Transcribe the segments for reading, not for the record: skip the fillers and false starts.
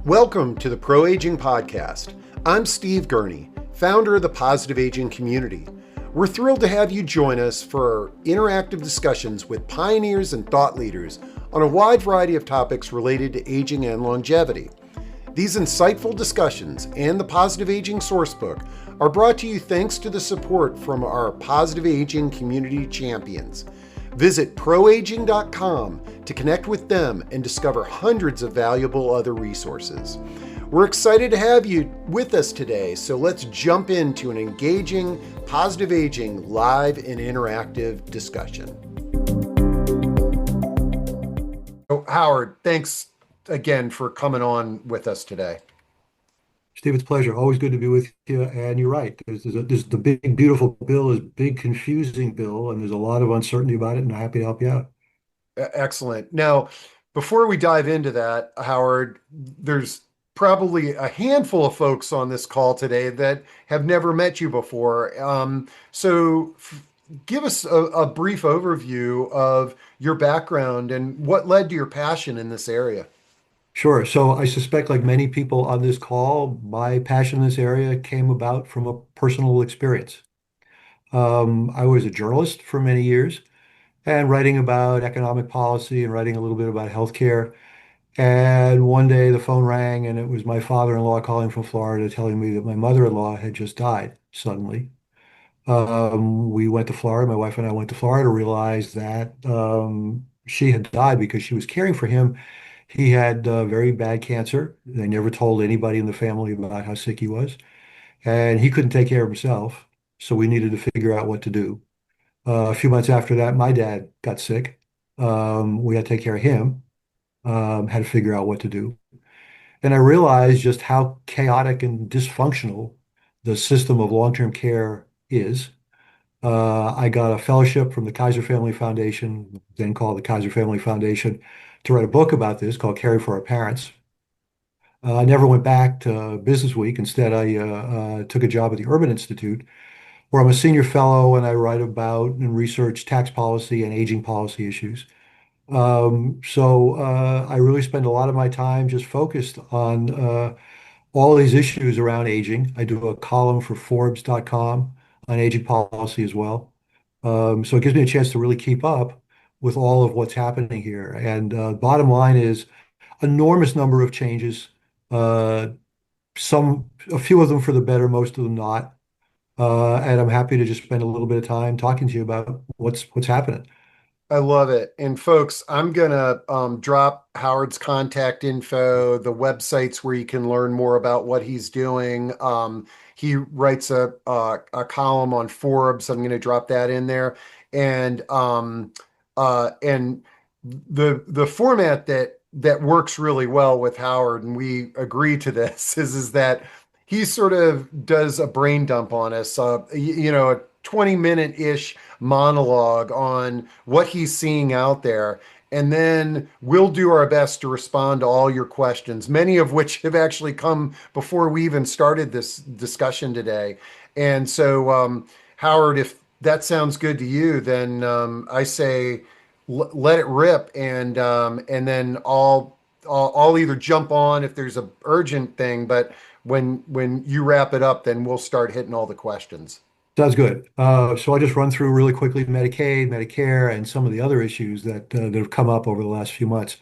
Welcome to the Pro Aging Podcast. I'm Steve Gurney, founder of the Positive Aging community. We're thrilled to have you join us for interactive discussions with pioneers and thought leaders on a wide variety of topics related to aging and longevity. These insightful discussions and the Positive Aging Sourcebook are brought to you thanks to the support from our Positive Aging community champions. Visit proaging.com to connect with them and discover hundreds of valuable other resources. We're excited to have you with us today, so let's jump into an engaging Positive Aging live and interactive discussion. So, Howard, thanks again for coming on with us today. Steve, it's a pleasure. Always good to be with you. And you're right. There's the big, beautiful bill, is big, confusing bill, and there's a lot of uncertainty about it, and I'm happy to help you out. Excellent. Now, before we dive into that, Howard, there's probably a handful of folks on this call today that have never met you before. Give us a brief overview of your background and what led to your passion in this area. Sure. So I suspect, like many people on this call, my passion in this area came about from a personal experience. I was a journalist for many years and writing about economic policy and writing a little bit about healthcare. And one day the phone rang and it was my father-in-law calling from Florida telling me that my mother-in-law had just died suddenly. We went to Florida, my wife and I went to Florida, realized that she had died because she was caring for him. He had very bad cancer. They never told anybody in the family about how sick he was. And he couldn't take care of himself. So we needed to figure out what to do. A few months after that, my dad got sick. We had to take care of him, had to figure out what to do. And I realized just how chaotic and dysfunctional the system of long-term care is. I got a fellowship from the Kaiser Family Foundation, then called the Kaiser Family Foundation, to write a book about this called Caring for Our Parents. I never went back to Business Week. Instead, I took a job at the Urban Institute, where I'm a senior fellow and I write about and research tax policy and aging policy issues. I really spend a lot of my time just focused on all these issues around aging. I do a column for Forbes.com on aging policy as well. So it gives me a chance to really keep up with all of what's happening here. And bottom line is enormous number of changes. Uh, a few of them for the better, most of them not. And I'm happy to just spend a little bit of time talking to you about what's happening. I love it. And folks, I'm gonna drop Howard's contact info, the websites where you can learn more about what he's doing. He writes a column on Forbes. I'm gonna drop that in there. And the format that works really well with Howard, and we agree to this, is that he sort of does a brain dump on us. A 20-minute-ish monologue on what he's seeing out there. And then we'll do our best to respond to all your questions, many of which have actually come before we even started this discussion today. And so, Howard, if that sounds good to you, then I say let it rip, and then I'll either jump on if there's a urgent thing, but when you wrap it up, then we'll start hitting all the questions. Sounds good. So I'll just run through really quickly Medicaid, Medicare, and some of the other issues that have come up over the last few months.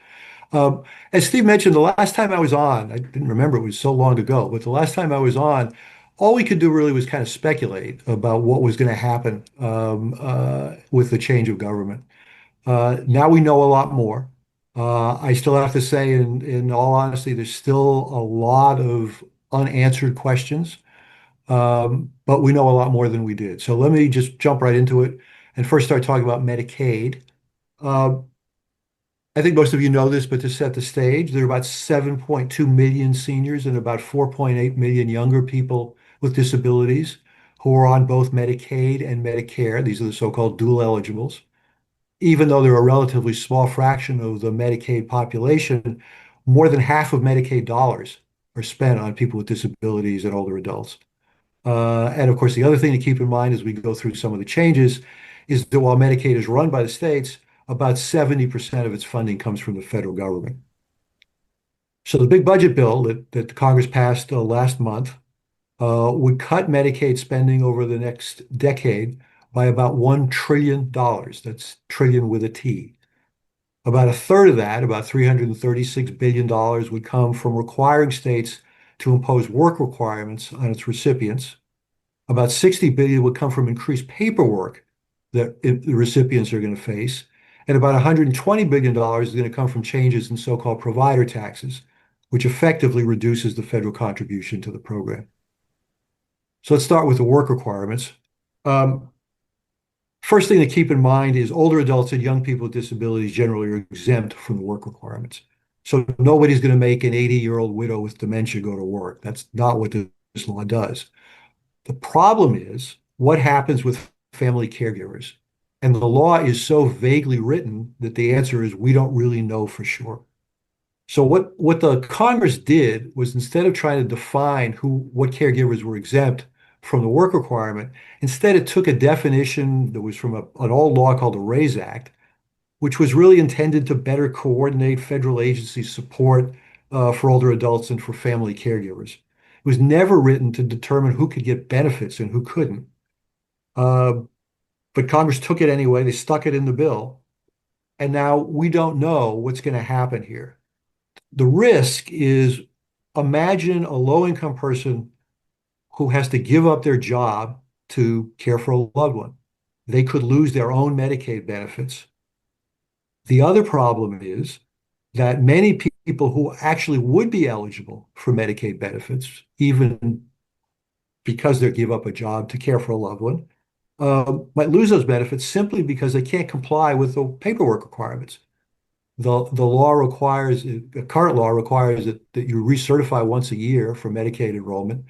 As Steve mentioned, the last time I was on, I didn't remember, it was so long ago, but the last time I was on, all we could do really was kind of speculate about what was going to happen with the change of government. Now we know a lot more. I still have to say, in all honesty, there's still a lot of unanswered questions. But we know a lot more than we did. So let me just jump right into it and first start talking about Medicaid. Uh, I think most of you know this, but to set the stage, there are about 7.2 million seniors and about 4.8 million younger people with disabilities who are on both Medicaid and Medicare. These are the so-called dual eligibles. Even though they're a relatively small fraction of the Medicaid population, more than half of Medicaid dollars are spent on people with disabilities and older adults. And of course, the other thing to keep in mind as we go through some of the changes is that while Medicaid is run by the states, about 70% of its funding comes from the federal government. So the big budget bill that Congress passed last month would cut Medicaid spending over the next decade by about $1 trillion. That's trillion with a T. About a third of that, about $336 billion, would come from requiring states to impose work requirements on its recipients. About 60 billion would come from increased paperwork that the recipients are going to face. And about $120 billion is going to come from changes in so-called provider taxes, which effectively reduces the federal contribution to the program. So let's start with the work requirements. Um, First thing to keep in mind is older adults and young people with disabilities generally are exempt from the work requirements. So nobody's going to make an 80-year-old widow with dementia go to work. That's not what this law does. The problem is what happens with family caregivers. And the law is so vaguely written that the answer is we don't really know for sure. So what the Congress did was instead of trying to define what caregivers were exempt from the work requirement, instead it took a definition that was from an old law called the RAISE Act, which was really intended to better coordinate federal agency support for older adults and for family caregivers. It was never written to determine who could get benefits and who couldn't. Uh, but Congress took it anyway. They stuck it in the bill. And now we don't know what's going to happen here. The risk is imagine a low-income person who has to give up their job to care for a loved one. They could lose their own Medicaid benefits. The other problem is that many people who actually would be eligible for Medicaid benefits, even because they give up a job to care for a loved one, might lose those benefits simply because they can't comply with the paperwork requirements. The law requires, the current law requires that you recertify once a year for Medicaid enrollment.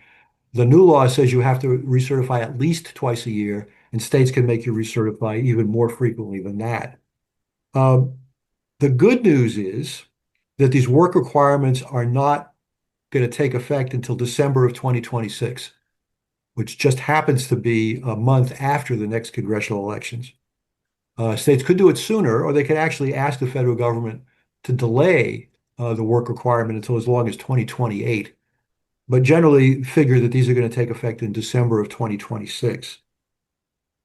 The new law says you have to recertify at least twice a year, and states can make you recertify even more frequently than that. Um, the good news is that these work requirements are not going to take effect until December of 2026, which just happens to be a month after the next congressional elections. States could do it sooner, or they could actually ask the federal government to delay the work requirement until as long as 2028, but generally figure that these are going to take effect in December of 2026.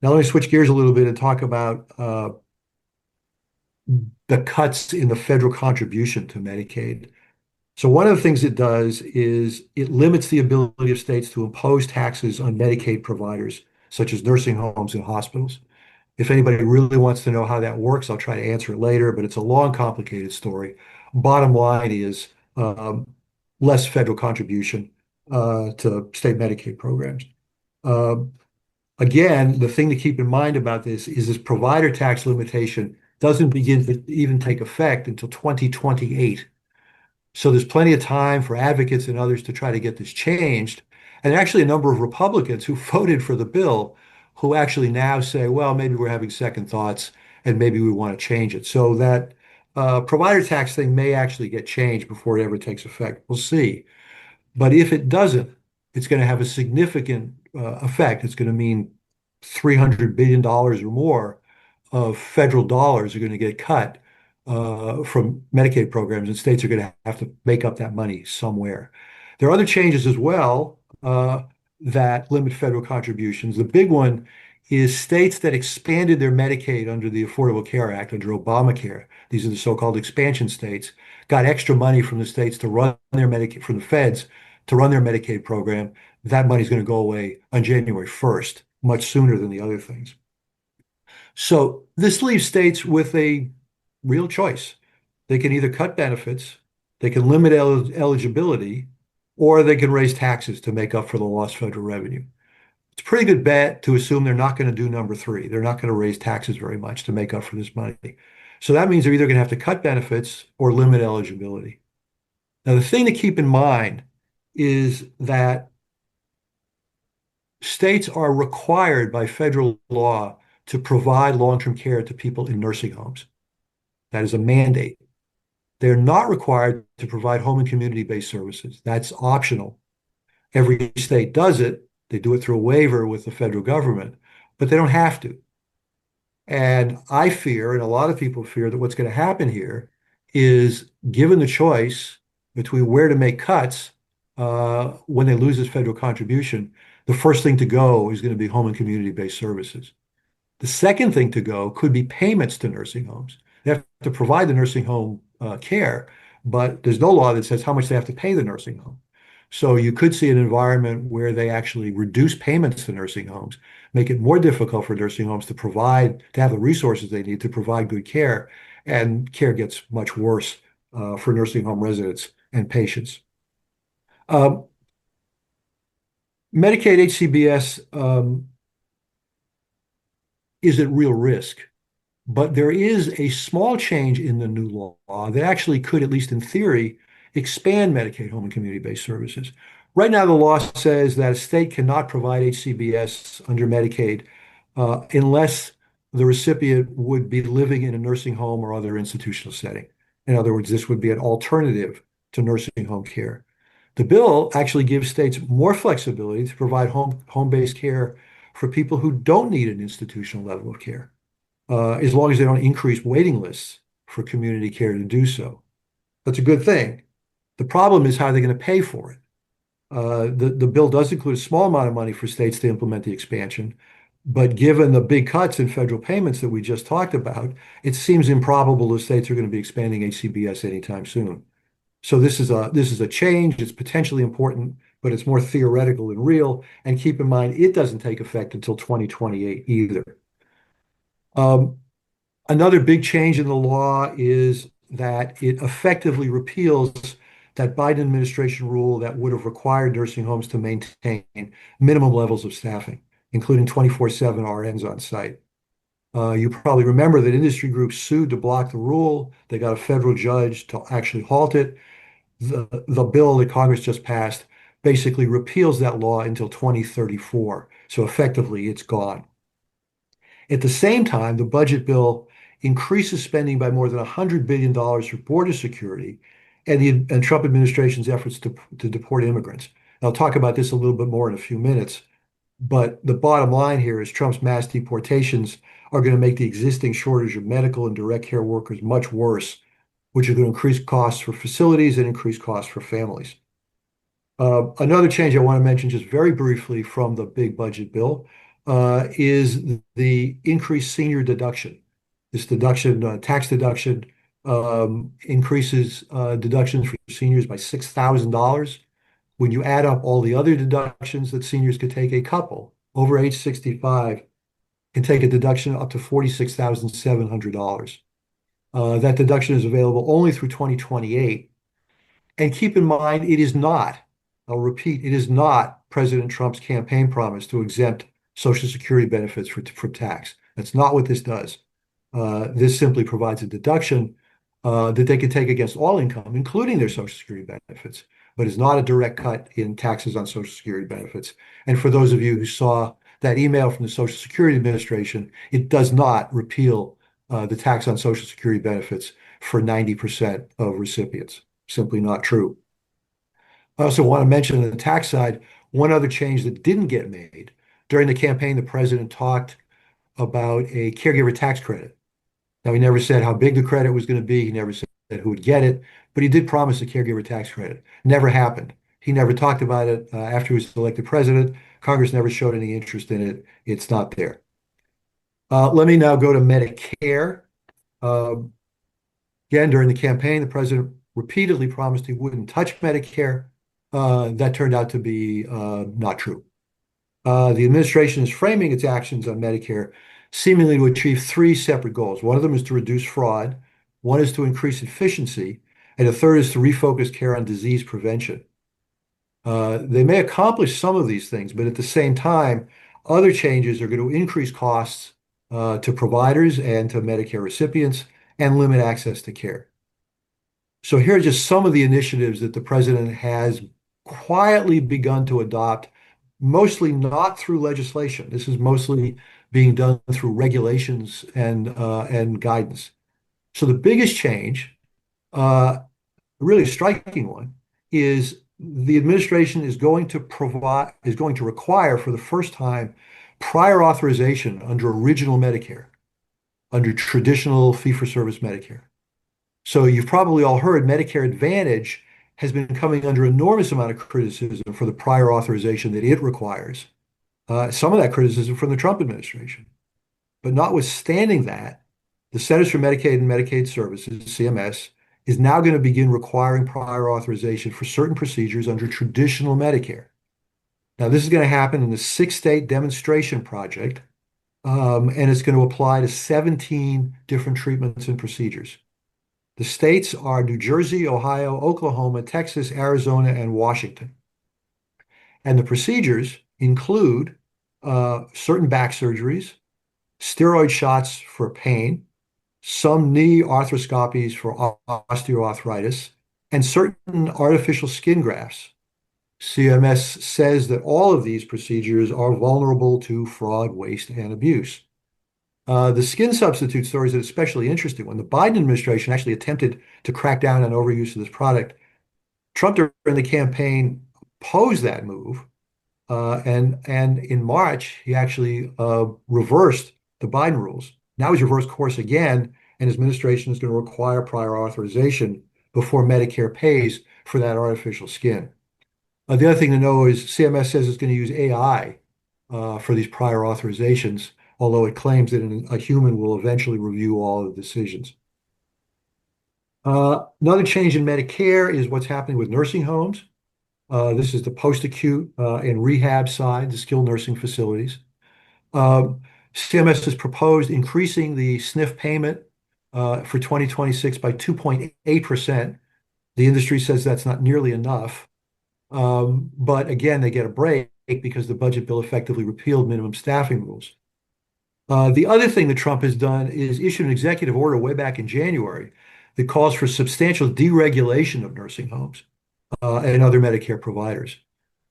Now, let me switch gears a little bit and talk about the cuts in the federal contribution to Medicaid. So one of the things it does is it limits the ability of states to impose taxes on Medicaid providers, such as nursing homes and hospitals. If anybody really wants to know how that works, I'll try to answer it later, but it's a long, complicated story. Bottom line is less federal contribution to state Medicaid programs. Um, Again, the thing to keep in mind about this provider tax limitation doesn't begin to even take effect until 2028. So there's plenty of time for advocates and others to try to get this changed. And actually, a number of Republicans who voted for the bill who actually now say, well, maybe we're having second thoughts and maybe we want to change it. So that provider tax thing may actually get changed before it ever takes effect. We'll see. But if it doesn't, it's going to have a significant effect. It's going to mean $300 billion or more of federal dollars are going to get cut from Medicaid programs, and states are going to have to make up that money somewhere. There are other changes as well that limit federal contributions. The big one is states that expanded their Medicaid under the Affordable Care Act, under Obamacare. These are the so-called expansion states, got extra money from the states to run their Medicaid, from the feds to run their Medicaid program. That money is going to go away on January 1st, much sooner than the other things. So this leaves states with a real choice. They can either cut benefits, they can limit eligibility, or they can raise taxes to make up for the lost federal revenue. It's a pretty good bet to assume they're not going to do number three. They're not going to raise taxes very much to make up for this money. So that means they're either going to have to cut benefits or limit eligibility. Now, the thing to keep in mind is that states are required by federal law to provide long-term care to people in nursing homes. That is a mandate. They're not required to provide home and community-based services. That's optional. Every state does it. They do it through a waiver with the federal government, but they don't have to. And I fear, and a lot of people fear, that what's going to happen here is given the choice, between where to make cuts when they lose this federal contribution, the first thing to go is going to be home and community-based services. The second thing to go could be payments to nursing homes. They have to provide the nursing home care, but there's no law that says how much they have to pay the nursing home. So you could see an environment where they actually reduce payments to nursing homes, make it more difficult for nursing homes to provide, to have the resources they need to provide good care, and care gets much worse for nursing home residents and patients. Um, Medicaid HCBS is at real risk. But there is a small change in the new law that actually could, at least in theory, expand Medicaid home and community-based services. Right now, the law says that a state cannot provide HCBS under Medicaid unless the recipient would be living in a nursing home or other institutional setting. In other words, this would be an alternative to nursing home care. The bill actually gives states more flexibility to provide home-based care for people who don't need an institutional level of care as long as they don't increase waiting lists for community care to do so. That's a good thing. The problem is how they're going to pay for it. The bill does include a small amount of money for states to implement the expansion, but given the big cuts in federal payments that we just talked about, it seems improbable the states are going to be expanding HCBS anytime soon. So this is a change. It's potentially important, but it's more theoretical than real. And keep in mind, it doesn't take effect until 2028 either. Um, Another big change in the law is that it effectively repeals that Biden administration rule that would have required nursing homes to maintain minimum levels of staffing, including 24/7 RNs on site. You probably remember that industry groups sued to block the rule. They got a federal judge to actually halt it. The bill that Congress just passed basically repeals that law until 2034. So effectively, it's gone. At the same time, the budget bill increases spending by more than $100 billion for border security and Trump administration's efforts to deport immigrants. I'll talk about this a little bit more in a few minutes, but the bottom line here is Trump's mass deportations are going to make the existing shortage of medical and direct care workers much worse, which are going to increase costs for facilities and increase costs for families. Another change I want to mention just very briefly from the big budget bill is the increased senior deduction. This deduction, tax deduction, increases deductions for seniors by $6,000. When you add up all the other deductions that seniors could take, a couple over age 65 can take a deduction up to $46,700. That deduction is available only through 2028. And keep in mind, it is not, I'll repeat, it is not President Trump's campaign promise to exempt Social Security benefits from tax. That's not what this does. This simply provides a deduction that they can take against all income, including their Social Security benefits, but is not a direct cut in taxes on Social Security benefits. And for those of you who saw that email from the Social Security Administration, it does not repeal the tax on Social Security benefits for 90% of recipients. Simply not true. I also want to mention on the tax side, one other change that didn't get made. During the campaign, the president talked about a caregiver tax credit. Now, he never said how big the credit was going to be. He never said who would get it, but he did promise a caregiver tax credit. Never happened. He never talked about it after he was elected president. Congress never showed any interest in it. It's not there. Let me now go to Medicare. Um, Again, during the campaign, the president repeatedly promised he wouldn't touch Medicare. That turned out to be not true. The administration is framing its actions on Medicare seemingly to achieve three separate goals. One of them is to reduce fraud, one is to increase efficiency, and a third is to refocus care on disease prevention. They may accomplish some of these things, but at the same time, other changes are going to increase costs to providers and to Medicare recipients and limit access to care. So here are just some of the initiatives that the president has quietly begun to adopt, mostly not through legislation. This is mostly being done through regulations and guidance. So the biggest change, a really striking one, is the administration is going to require for the first time prior authorization under original Medicare, under traditional fee-for-service Medicare. So you've probably all heard Medicare Advantage has been coming under enormous amount of criticism for the prior authorization that it requires. Some of that criticism from the Trump administration. But notwithstanding that, the Centers for Medicaid and Medicaid Services, CMS, is now going to begin requiring prior authorization for certain procedures under traditional Medicare. Now, this is going to happen in the six-state demonstration project, and it's going to apply to 17 different treatments and procedures. The states are New Jersey, Ohio, Oklahoma, Texas, Arizona, and Washington. And the procedures include certain back surgeries, steroid shots for pain, some knee arthroscopies for osteoarthritis, and certain artificial skin grafts. CMS says that all of these procedures are vulnerable to fraud, waste, and abuse. The skin substitute story is an especially interesting one. The Biden administration actually attempted to crack down on overuse of this product. Trump, during the campaign, opposed that move, and in March, he actually reversed the Biden rules. Now he's reversed course again, and his administration is going to require prior authorization before Medicare pays for that artificial skin. The other thing to know is CMS says it's going to use AI for these prior authorizations, although it claims that a human will eventually review all the decisions. Another change in Medicare is what's happening with nursing homes. This is the post-acute and rehab side, the skilled nursing facilities. CMS has proposed increasing the SNF payment for 2026 by 2.8%. The industry says that's not nearly enough. But again, they get a break because the budget bill effectively repealed minimum staffing rules. The other thing that Trump has done is issued an executive order way back in January that calls for substantial deregulation of nursing homes and other Medicare providers.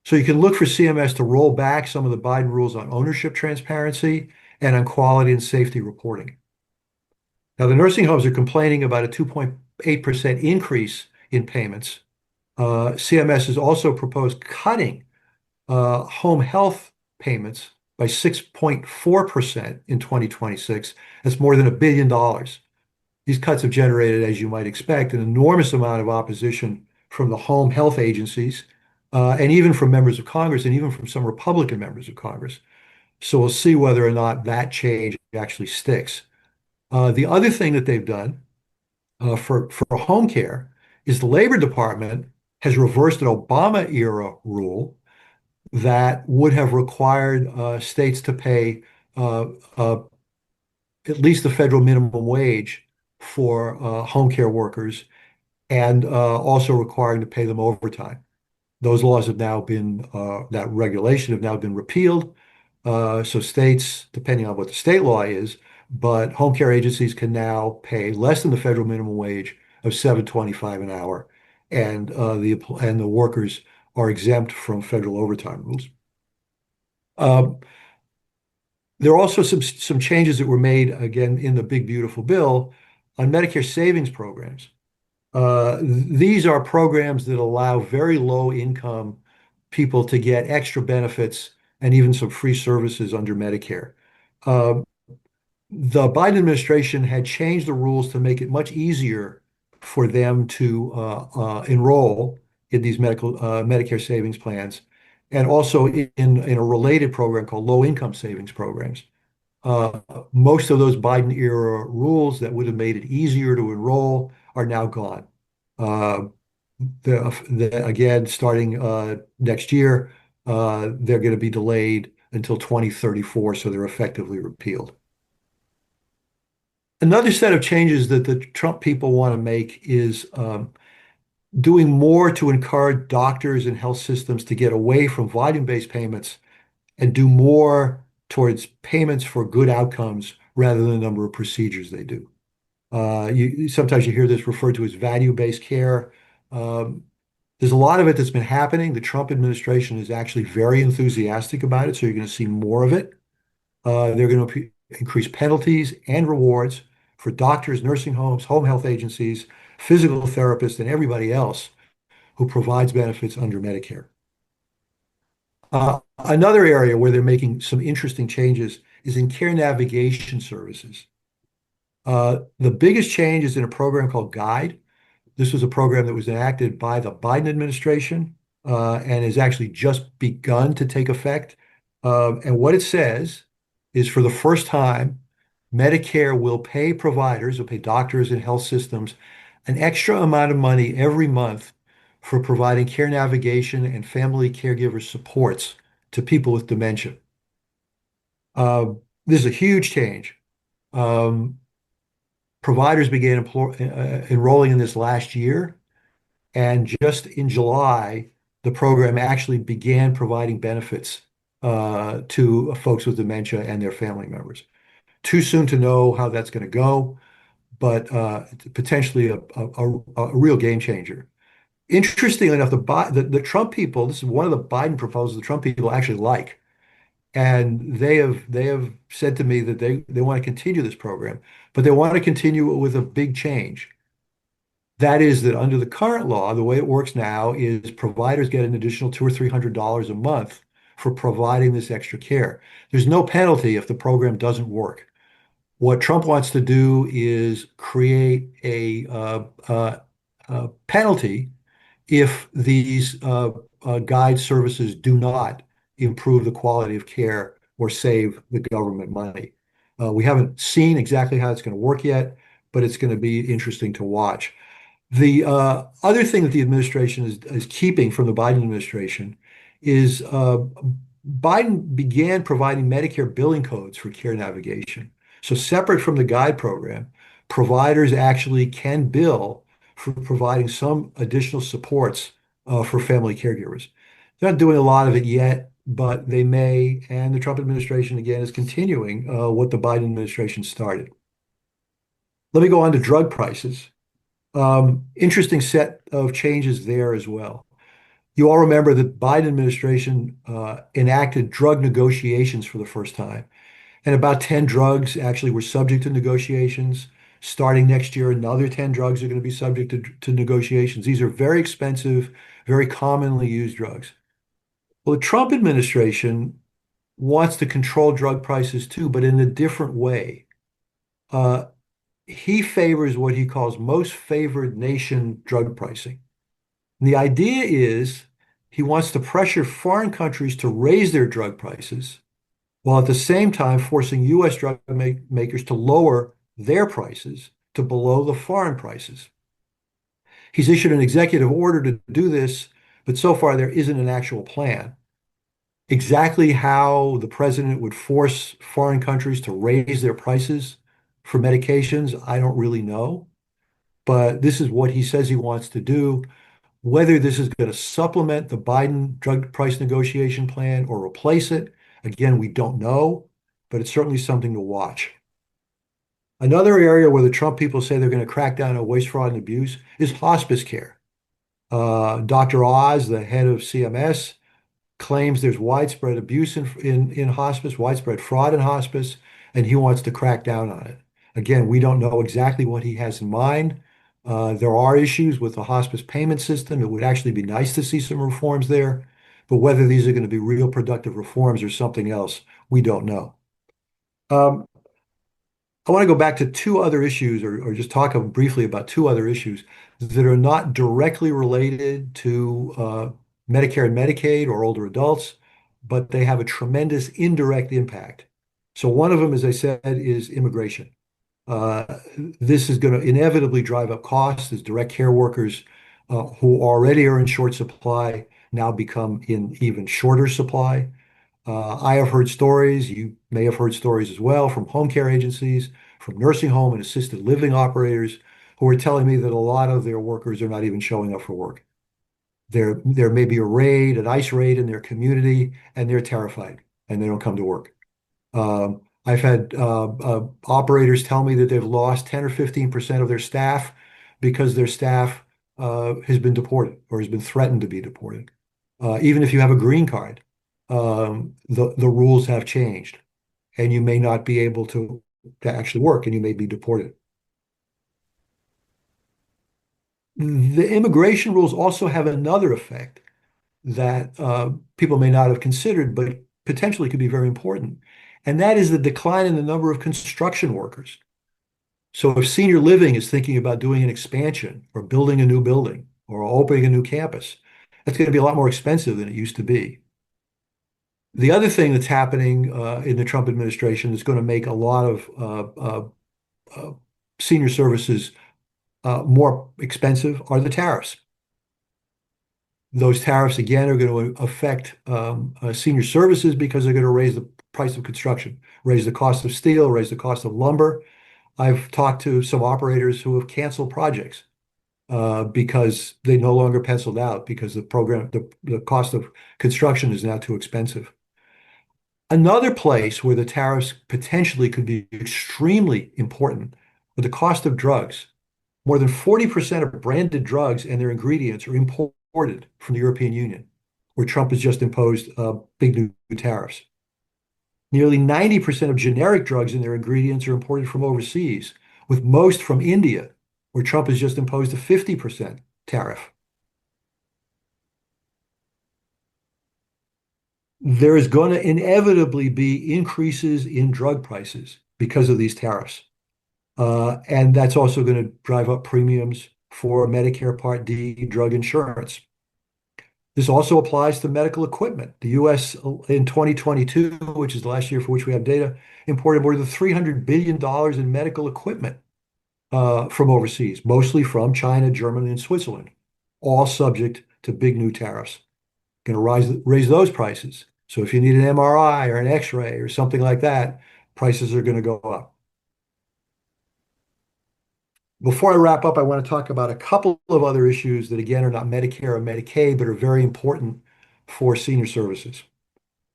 So you can look for CMS to roll back some of the Biden rules on ownership transparency and on quality and safety reporting. Now, the nursing homes are complaining about a 2.8% increase in payments. CMS has also proposed cutting home health payments by 6.4% in 2026. That's more than $1 billion. These cuts have generated, as you might expect, an enormous amount of opposition from the home health agencies, and even from members of Congress, and even from some Republican members of Congress. So we'll see whether or not that change actually sticks. The other thing that they've done for home care is the Labor Department has reversed an Obama era rule that would have required states to pay at least the federal minimum wage for home care workers, and also requiring to pay them overtime. Those laws have now been, that regulation have now been repealed. So states, depending on what the state law is, but home care agencies can now pay less than the federal minimum wage of $7.25 an hour, and the workers are exempt from federal overtime rules. There are also some changes that were made again in the big beautiful bill on Medicare savings programs. These are programs that allow very low income people to get extra benefits and even some free services under Medicare. Uh, the Biden administration had changed the rules to make it much easier for them to enroll in these Medicare savings plans, and also in a related program called low income savings programs. Uh, Most of those Biden era rules that would have made it easier to enroll are now gone. Uh, Again, starting next year, they're going to be delayed until 2034, so they're effectively repealed. Another set of changes that the Trump people want to make is doing more to encourage doctors and health systems to get away from volume-based payments and do more towards payments for good outcomes rather than the number of procedures they do. Sometimes you hear this referred to as value-based care. Um, there's a lot of it that's been happening. The Trump administration is actually very enthusiastic about it, so you're going to see more of it. They're going to increase penalties and rewards for doctors, nursing homes, home health agencies, physical therapists, and everybody else who provides benefits under Medicare. Another area where they're making some interesting changes is in care navigation services. The biggest change is in a program called GUIDE. This was a program that was enacted by the Biden administration and has actually just begun to take effect. And what it says is for the first time, Medicare will pay doctors and health systems an extra amount of money every month for providing care navigation and family caregiver supports to people with dementia. Uh, this is a huge change. Um, Providers began enrolling in this last year, and just in July, the program actually began providing benefits to folks with dementia and their family members. Too soon to know how that's going to go, but potentially a real game changer. Interestingly enough, the Trump people, this is one of the Biden proposals the Trump people actually like. And they have said to me that they want to continue this program, but they want to continue it with a big change. That is that under the current law, the way it works now is providers get an additional $200 or $300 a month for providing this extra care. There's no penalty if the program doesn't work. What Trump wants to do is create a penalty if these guide services do not improve the quality of care or save the government money. We haven't seen exactly how it's going to work yet, but it's going to be interesting to watch. The other thing that the administration is keeping from the Biden administration is Biden began providing Medicare billing codes for care navigation. So separate from the guide program, providers actually can bill for providing some additional supports for family caregivers. They're not doing a lot of it yet, but they may. And the Trump administration, again, is continuing what the Biden administration started. Let me go on to drug prices. Interesting set of changes there as well. You all remember that Biden administration enacted drug negotiations for the first time, and about 10 drugs actually were subject to negotiations. Starting next year, another 10 drugs are going to be subject to negotiations. These are very expensive, very commonly used drugs. Well, the Trump administration wants to control drug prices too, but in a different way. Uh, he favors what he calls most favored nation drug pricing. And the idea is he wants to pressure foreign countries to raise their drug prices while at the same time forcing U.S. drug makers to lower their prices to below the foreign prices. He's issued an executive order to do this, but so far there isn't an actual plan. Exactly how the president would force foreign countries to raise their prices for medications, I don't really know. But this is what he says he wants to do. Whether this is going to supplement the Biden drug price negotiation plan or replace it, again, we don't know, but it's certainly something to watch. Another area where the Trump people say they're going to crack down on waste, fraud, and abuse is hospice care. Dr. Oz, the head of CMS, claims there's widespread abuse in hospice, widespread fraud in hospice, and he wants to crack down on it. Again, we don't know exactly what he has in mind. There are issues with the hospice payment system. It would actually be nice to see some reforms there, but whether these are going to be real productive reforms or something else, we don't know. Um, I want to go back to two other issues, or just talk briefly about two other issues that are not directly related to Medicare and Medicaid or older adults, but they have a tremendous indirect impact. So one of them, as I said, is immigration. This is going to inevitably drive up costs as direct care workers who already are in short supply now become in even shorter supply. I have heard stories, you may have heard stories as well, from home care agencies, from nursing home and assisted living operators who are telling me that a lot of their workers are not even showing up for work. There may be a raid, an ICE raid in their community, and they're terrified and they don't come to work. I've had operators tell me that they've lost 10 or 15% of their staff because their staff has been deported or has been threatened to be deported. Even if you have a green card, the rules have changed, and you may not be able to actually work, and you may be deported. The immigration rules also have another effect that people may not have considered, but potentially could be very important, and that is the decline in the number of construction workers. So if senior living is thinking about doing an expansion or building a new building or opening a new campus, that's going to be a lot more expensive than it used to be. The other thing that's happening in the Trump administration is going to make a lot of uh, senior services more expensive are the tariffs. Those tariffs, again, are going to affect senior services because they're going to raise the price of construction, raise the cost of steel, raise the cost of lumber. I've talked to some operators who have canceled projects because they no longer penciled out because the cost of construction is now too expensive. Another place where the tariffs potentially could be extremely important are the cost of drugs. More than 40% of branded drugs and their ingredients are imported from the European Union, where Trump has just imposed big new tariffs. Nearly 90% of generic drugs and their ingredients are imported from overseas, with most from India, where Trump has just imposed a 50% tariff. There is going to inevitably be increases in drug prices because of these tariffs. And that's also going to drive up premiums for Medicare Part D drug insurance. This also applies to medical equipment. The U.S. in 2022, which is the last year for which we have data, imported more than $300 billion in medical equipment from overseas, mostly from China, Germany, and Switzerland, all subject to big new tariffs. Going to raise those prices. So if you need an MRI or an X-ray or something like that, prices are going to go up. Before I wrap up, I want to talk about a couple of other issues that, again, are not Medicare or Medicaid, but are very important for senior services.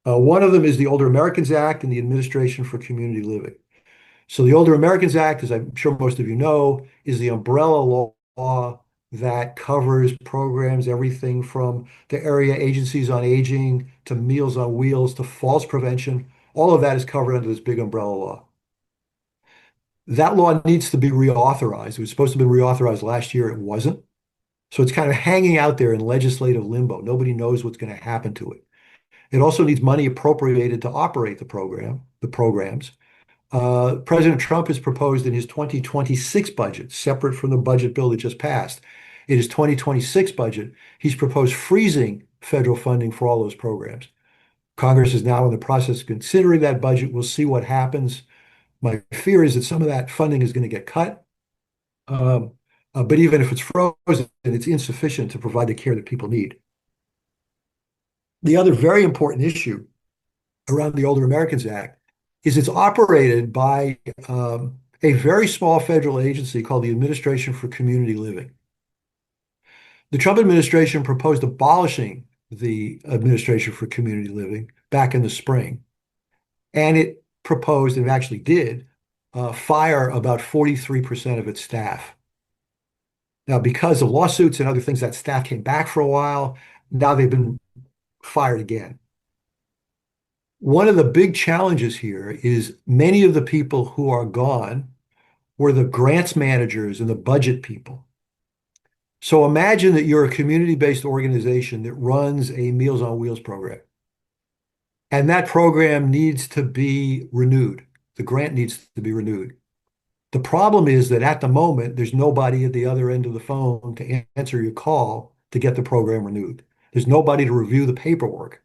One of them is the Older Americans Act and the Administration for Community Living. So the Older Americans Act, as I'm sure most of you know, is the umbrella law that covers programs, everything from the area agencies on aging to Meals on Wheels to falls prevention. All of that is covered under this big umbrella law. That law needs to be reauthorized. It was supposed to have been reauthorized last year. It wasn't. So it's kind of hanging out there in legislative limbo. Nobody knows what's going to happen to it. It also needs money appropriated to operate the programs. President Trump has proposed in his 2026 budget, separate from the budget bill that just passed, in his 2026 budget, he's proposed freezing federal funding for all those programs. Congress is now in the process of considering that budget. We'll see what happens. My fear is that some of that funding is going to get cut. Um, but even if it's frozen, it's insufficient to provide the care that people need. The other very important issue around the Older Americans Act is it's operated by a very small federal agency called the Administration for Community Living. The Trump administration proposed abolishing the Administration for Community Living back in the spring, and it proposed, and actually did, fire about 43% of its staff. Now, because of lawsuits and other things, that staff came back for a while. Now they've been fired again. One of the big challenges here is many of the people who are gone were the grants managers and the budget people. So imagine that you're a community-based organization that runs a Meals on Wheels program, and that program needs to be renewed. The grant needs to be renewed. The problem is that at the moment, there's nobody at the other end of the phone to answer your call to get the program renewed. There's nobody to review the paperwork.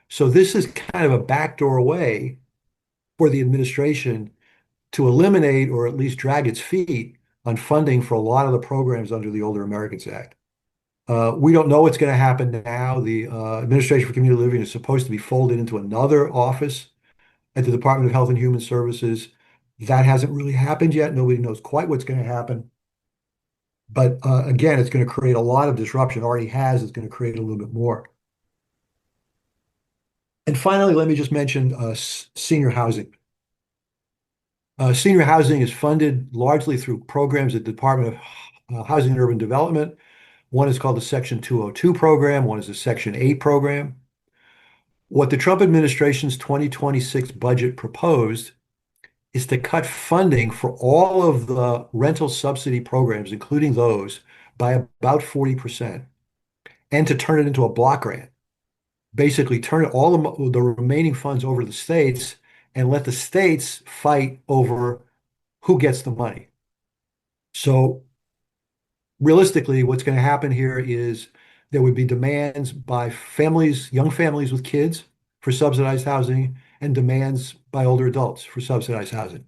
So this is kind of a backdoor way for the administration to eliminate or at least drag its feet on funding for a lot of the programs under the Older Americans Act. We don't know what's going to happen now. The Administration for Community Living is supposed to be folded into another office at the Department of Health and Human Services. That hasn't really happened yet. Nobody knows quite what's going to happen. But again, it's going to create a lot of disruption. It already has. It's going to create a little bit more. And finally, let me just mention senior housing. Senior housing is funded largely through programs at the Department of Housing and Urban Development. One is called the Section 202 program. One is the Section 8 program. What the Trump administration's 2026 budget proposed is to cut funding for all of the rental subsidy programs, including those, by about 40%, and to turn it into a block grant. Basically, turn all the remaining funds over to the states and let the states fight over who gets the money. So realistically, what's going to happen here is there would be demands by families, young families with kids for subsidized housing, and demands by older adults for subsidized housing.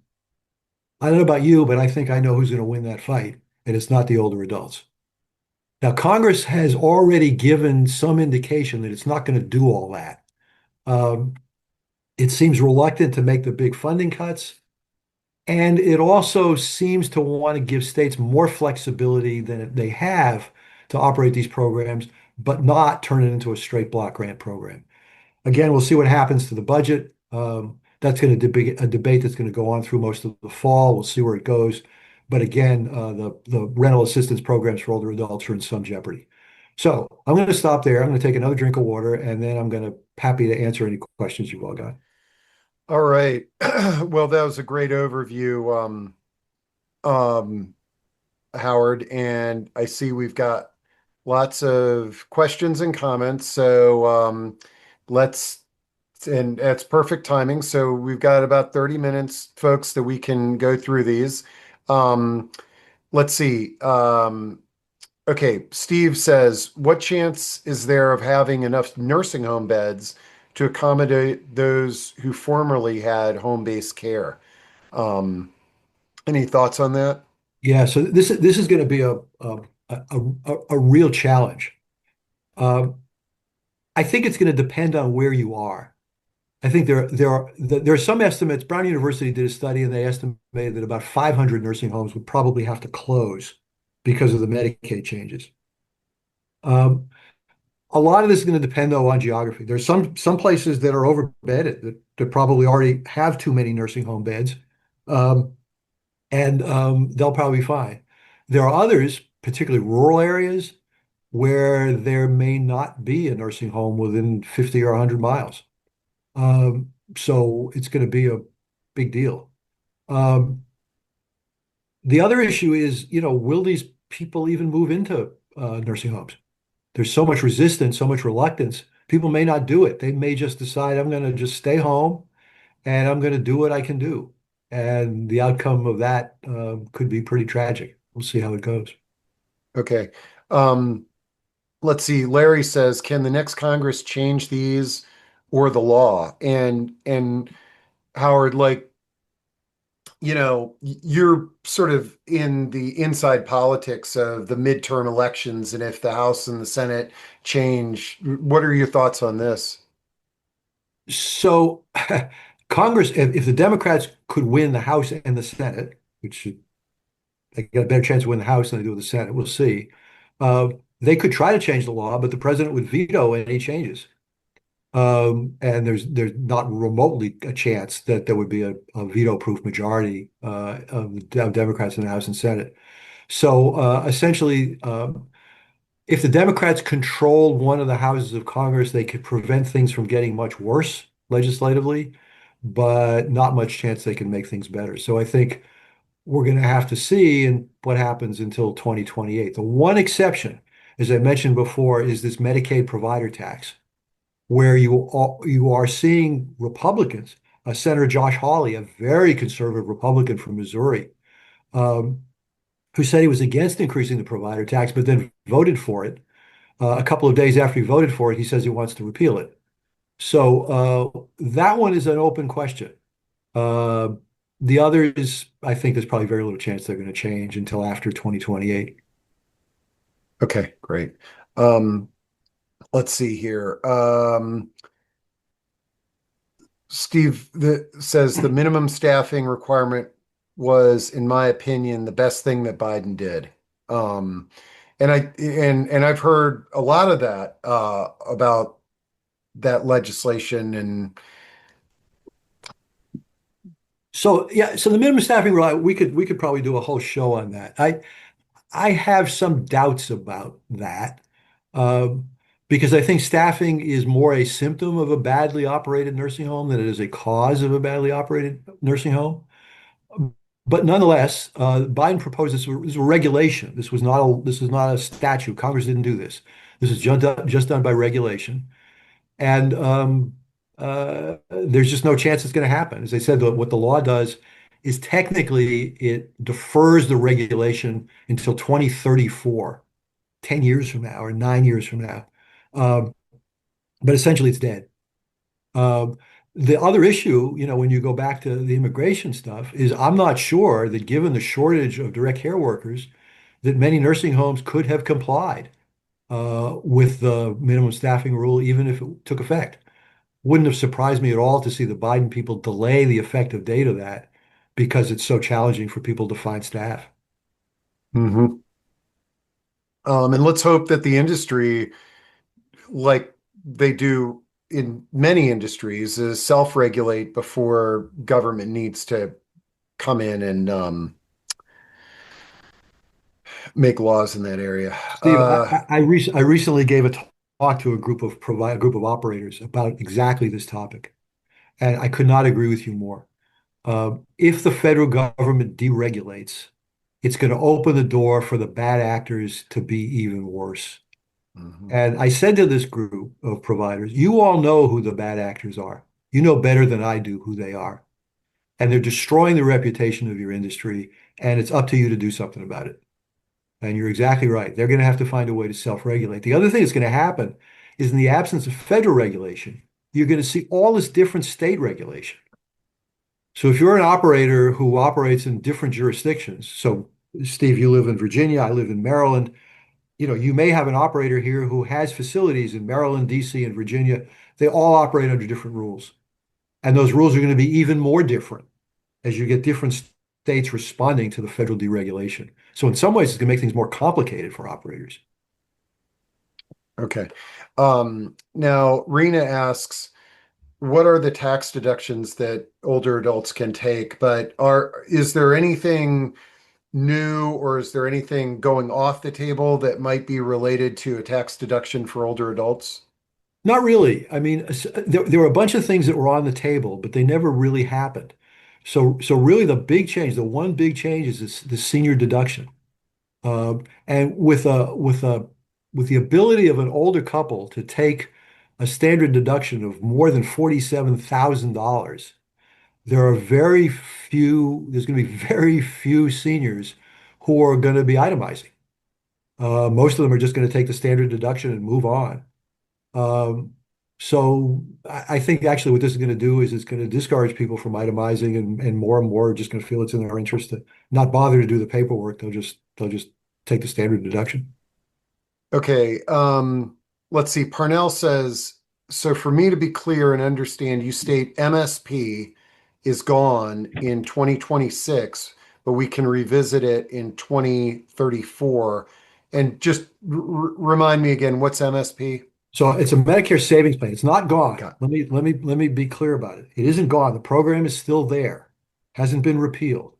I don't know about you, but I think I know who's going to win that fight, and it's not the older adults. Now, Congress has already given some indication that it's not going to do all that. Um, it seems reluctant to make the big funding cuts, and it also seems to want to give states more flexibility than they have to operate these programs, but not turn it into a straight block grant program. Again, we'll see what happens to the budget. That's going to be a debate that's going to go on through most of the fall. We'll see where it goes. But again, the rental assistance programs for older adults are in some jeopardy. So I'm going to stop there. I'm going to take another drink of water, and then I'm going to happy to answer any questions you've all got. All right. Well, that was a great overview, um, Howard, and I see we've got lots of questions and comments. So let's, and that's perfect timing. So we've got about 30 minutes, folks, that we can go through these. Um, let's see. Okay, Steve says, what chance is there of having enough nursing home beds to accommodate those who formerly had home-based care? Um, any thoughts on that? Yeah, so this is going to be a real challenge. Um, I think it's going to depend on where you are. I think there are some estimates. Brown University did a study and they estimated that about 500 nursing homes would probably have to close because of the Medicaid changes. Um, a lot of this is going to depend though on geography. There's some places that are overbedded that probably already have too many nursing home beds, um, and they'll probably be fine. There are others, particularly rural areas, where there may not be a nursing home within 50 or 100 miles. So it's going to be a big deal. Um, the other issue is, will these people even move into nursing homes? There's so much resistance, so much reluctance. People may not do it. They may just decide, I'm going to just stay home and I'm going to do what I can do. And the outcome of that could be pretty tragic. We'll see how it goes. Okay. Um, let's see. Larry says, can the next Congress change these or the law? And Howard, like, you're sort of in the inside politics of the midterm elections, and if the House and the Senate change, what are your thoughts on this? So, Congress, if the Democrats could win the House and the Senate, which they got a better chance to win the House than they do with the Senate, we'll see. Uh, they could try to change the law, but the president would veto any changes. And there's not remotely a chance that there would be a veto-proof majority of Democrats in the House and Senate. So essentially, if the Democrats controlled one of the houses of Congress, they could prevent things from getting much worse legislatively, but not much chance they can make things better. So I think we're going to have to see what happens until 2028. The one exception, as I mentioned before, is this Medicaid provider tax, where you are seeing Republicans, Senator Josh Hawley, a very conservative Republican from Missouri, um, who said he was against increasing the provider tax, but then voted for it. A couple of days after he voted for it, he says he wants to repeal it. So that one is an open question. Uh, the others, I think there's probably very little chance they're going to change until after 2028. Okay, great. Um, let's see here. Steve says the minimum staffing requirement was, in my opinion, the best thing that Biden did. Um, and I've heard a lot of that about that legislation. And So yeah, so the minimum staffing rule, we could probably do a whole show on that. I have some doubts about that um, because I think staffing is more a symptom of a badly operated nursing home than it is a cause of a badly operated nursing home. But nonetheless, Biden proposed this was a regulation. This was not a statute. Congress didn't do this. This is just done by regulation, and there's just no chance it's going to happen. As I said, what the law does is technically it defers the regulation until 2034, 10 years from now or 9 years from now. Um, but essentially it's dead. Um, the other issue, when you go back to the immigration stuff, is I'm not sure that given the shortage of direct care workers, that many nursing homes could have complied with the minimum staffing rule, even if it took effect. Wouldn't have surprised me at all to see the Biden people delay the effective date of that because it's so challenging for people to find staff. Hmm. And let's hope that the industry, like they do in many industries, is self-regulate before government needs to come in and make laws in that area. Steve, I recently gave a talk to a group of operators about exactly this topic, and I could not agree with you more. If the federal government deregulates, it's going to open the door for the bad actors to be even worse. Mhm. And I said to this group of providers, you all know who the bad actors are. You know better than I do who they are. And they're destroying the reputation of your industry, and it's up to you to do something about it. And you're exactly right. They're going to have to find a way to self-regulate. The other thing that's going to happen is in the absence of federal regulation, you're going to see all this different state regulation. So if you're an operator who operates in different jurisdictions, so Steve, you live in Virginia, I live in Maryland, you may have an operator here who has facilities in Maryland, DC, and Virginia. They all operate under different rules. And those rules are going to be even more different as you get different states responding to the federal deregulation. So in some ways, it's going to make things more complicated for operators. Okay. Now, Rena asks, what are the tax deductions that older adults can take? But is there anything new or is there anything going off the table that might be related to a tax deduction for older adults? Not really. I mean, there were a bunch of things that were on the table, but they never really happened. So really the big change, the one big change is this, the senior deduction. And with the ability of an older couple to take a standard deduction of more than $47,000, there's going to be very few seniors who are going to be itemizing. Most of them are just going to take the standard deduction and move on. Um, so I think actually what this is going to do is it's going to discourage people from itemizing and more are just going to feel it's in their interest to not bother to do the paperwork. They'll just take the standard deduction. Okay. Let's see. Parnell says, so for me to be clear and understand, you state MSP is gone in 2026, but we can revisit it in 2034. And just remind me again, what's MSP? So it's a Medicare savings plan. It's not gone. Got Let me be clear about it. It isn't gone. The program is still there. Hasn't been repealed.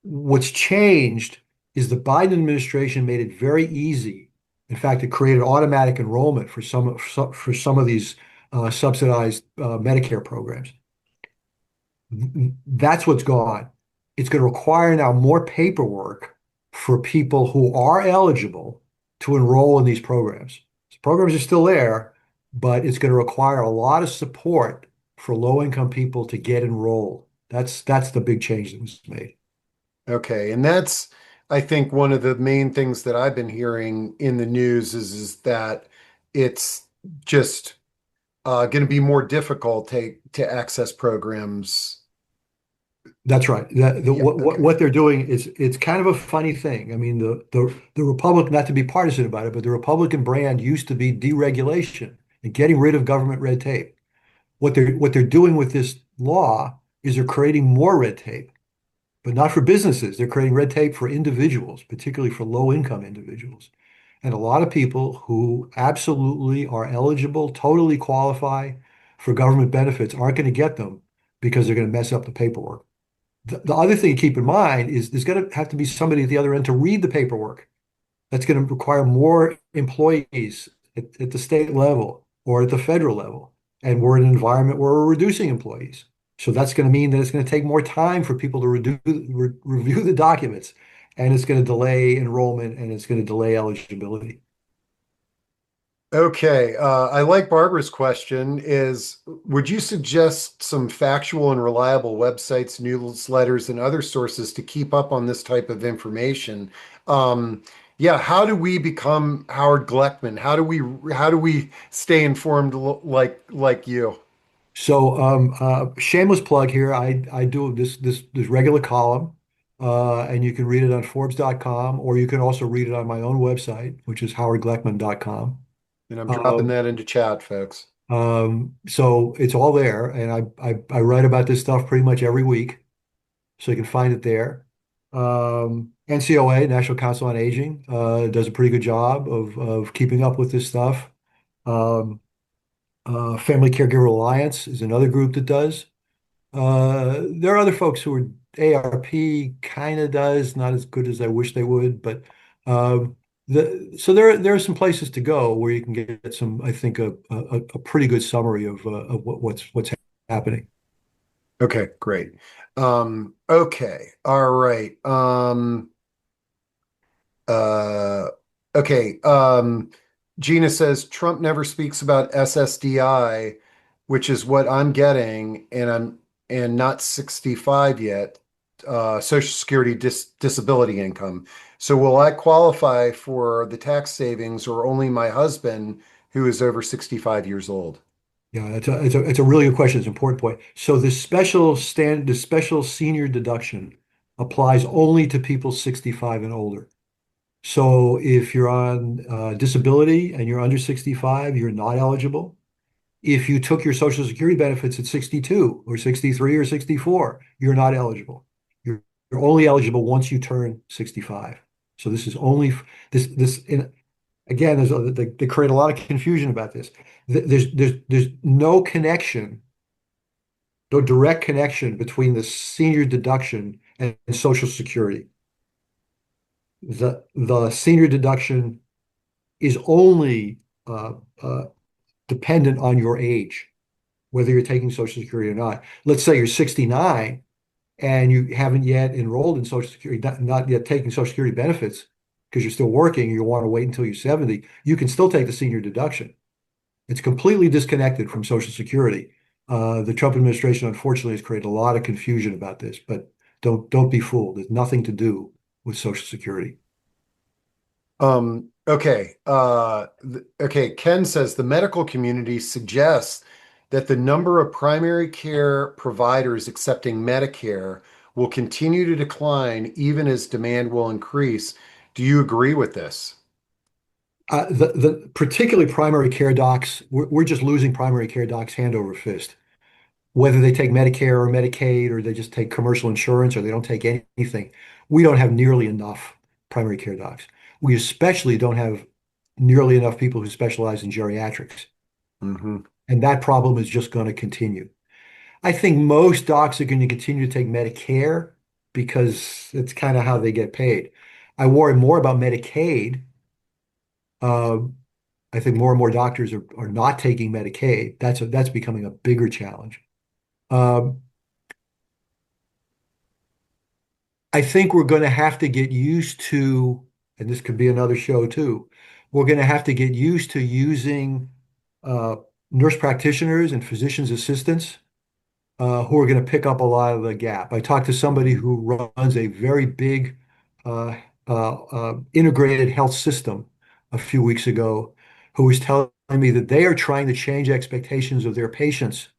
What's changed is the Biden administration made it very easy. In fact, it created automatic enrollment for some of these subsidized Medicare programs. That's what's gone. It's going to require now more paperwork for people who are eligible to enroll in these programs. So programs are still there, but it's going to require a lot of support for low-income people to get enrolled. That's the big change that was made. Okay, and that's, I think, one of the main things that I've been hearing in the news is that it's just going to be more difficult to access programs. That's right. Yeah, okay. What they're doing is it's kind of a funny thing. I mean, the Republic, not to be partisan about it, but the Republican brand used to be deregulation and getting rid of government red tape. What they're doing with this law is they're creating more red tape, but not for businesses. They're creating red tape for individuals, particularly for low-income individuals. And a lot of people who absolutely are eligible, totally qualify for government benefits aren't going to get them because they're going to mess up the paperwork. The other thing to keep in mind is there's going to have to be somebody at the other end to read the paperwork. That's going to require more employees at the state level or at the federal level. And we're in an environment where we're reducing employees. So that's going to mean that it's going to take more time for people to review the documents, and it's going to delay enrollment and it's going to delay eligibility. Okay, I like Barbara's question is, would you suggest some factual and reliable websites, newsletters, and other sources to keep up on this type of information? Um, yeah, how do we become Howard Gleckman? How do we stay informed like you? So, shameless plug here. I do this regular column, and you can read it on Forbes.com, or you can also read it on my own website, which is howardgleckman.com. And I'm dropping Um, that into chat, folks. so it's all there, and I write about this stuff pretty much every week, so you can find it there. NCOA, National Council on Aging, does a pretty good job of keeping up with this stuff. Um, Family Caregiver Alliance is another group that does. There are other folks who are ARP kind of does, not as good as I wish they would, but so there are some places to go where you can get some, I think, a pretty good summary of what's happening. Okay, great. Okay, all right. Uh, okay. Gina says Trump never speaks about SSDI, which is what I'm getting, and not 65 yet. Social Security disability income. So will I qualify for the tax savings, or only my husband who is over 65 years old? Yeah, it's a really good question. It's an important point. So the special senior deduction applies only to people 65 and older. So if you're on disability and you're under 65, you're not eligible. If you took your Social Security benefits at 62 or 63 or 64, you're not eligible. You're only eligible once you turn 65. So this is only this again, they create a lot of confusion about this. There's no connection, no direct connection between the senior deduction and Social Security. The senior deduction is only uh, uh, dependent on your age, whether you're taking Social Security or not. Let's say you're 69 and you haven't yet enrolled in Social Security, not yet taking Social Security benefits because you're still working, you want to wait until you're 70, you can still take the senior deduction. It's completely disconnected from Social Security. The Trump administration, unfortunately, has created a lot of confusion about this, but don't be fooled. There's nothing to do with Social Security. Okay. Okay. Ken says the medical community suggests that the number of primary care providers accepting Medicare will continue to decline even as demand will increase. Do you agree with this? The particularly primary care docs, we're just losing primary care docs hand over fist. Whether they take Medicare or Medicaid or they just take commercial insurance or they don't take anything, we don't have nearly enough primary care docs. We especially don't have nearly enough people who specialize in geriatrics. Hmm. And that problem is just going to continue. I think most docs are going to continue to take Medicare because it's kind of how they get paid. I worry more about Medicaid. Uh, I think more and more doctors are not taking Medicaid. That's becoming a bigger challenge. Um, I think we're going to have to get used to, and this could be another show too, we're going to have to get used to using uh, nurse practitioners and physicians' assistants who are going to pick up a lot of the gap. I talked to somebody who runs a very big integrated health system a few weeks ago, who was telling me that they are trying to change expectations of their patients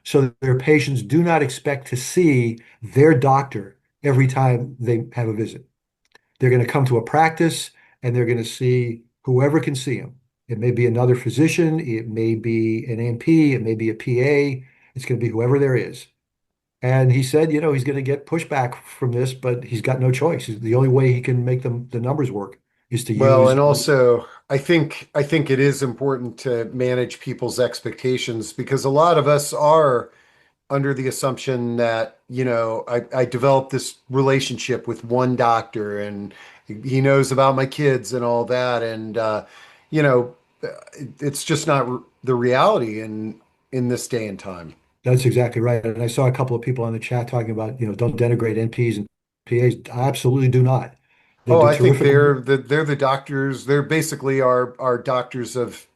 so that their patients do not expect to see their doctor every time they have a visit. They're going to come to a practice and they're going to see whoever can see them. It may be another physician, it may be an NP, it may be a PA, it's going to be whoever there is. And he said, he's going to get pushback from this, but he's got no choice. The only way he can make the numbers work is to Well, use. and also I think it is important to manage people's expectations because a lot of us are under the assumption that, I developed this relationship with one doctor and he knows about my kids and all that. And, you know, it's just not the reality in this day and time. That's exactly right. And I saw a couple of people on the chat talking about, don't denigrate NPs and PAs. I absolutely do not. They Oh, do I think terrific work. they're the doctors. They're basically our doctors of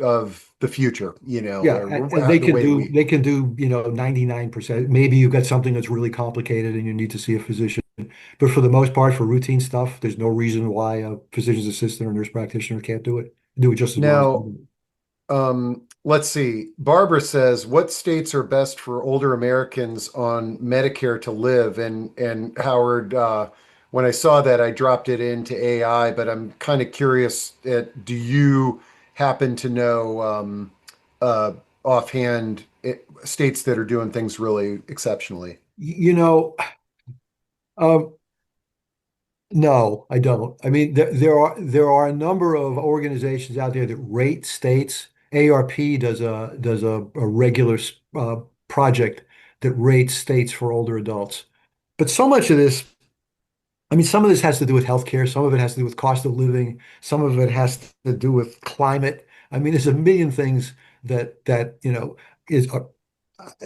of the future, Yeah, and or the way that we. they can do, 99%. Maybe you've got something that's really complicated and you need to see a physician. But for the most part, for routine stuff, there's no reason why a physician's assistant or nurse practitioner can't do it. Do it just as well as they Now, do. let's see. Barbara says, what states are best for older Americans on Medicare to live? And Howard, when I saw that, I dropped it into AI, but I'm kind of curious, do you happen to know offhand states that are doing things really exceptionally? You know, um, no, I don't. I mean, there are a number of organizations out there that rate states. ARP does a regular project that rates states for older adults. But so much of this, I mean, some of this has to do with healthcare, some of it has to do with cost of living, some of it has to do with climate. I mean, there's a million things that is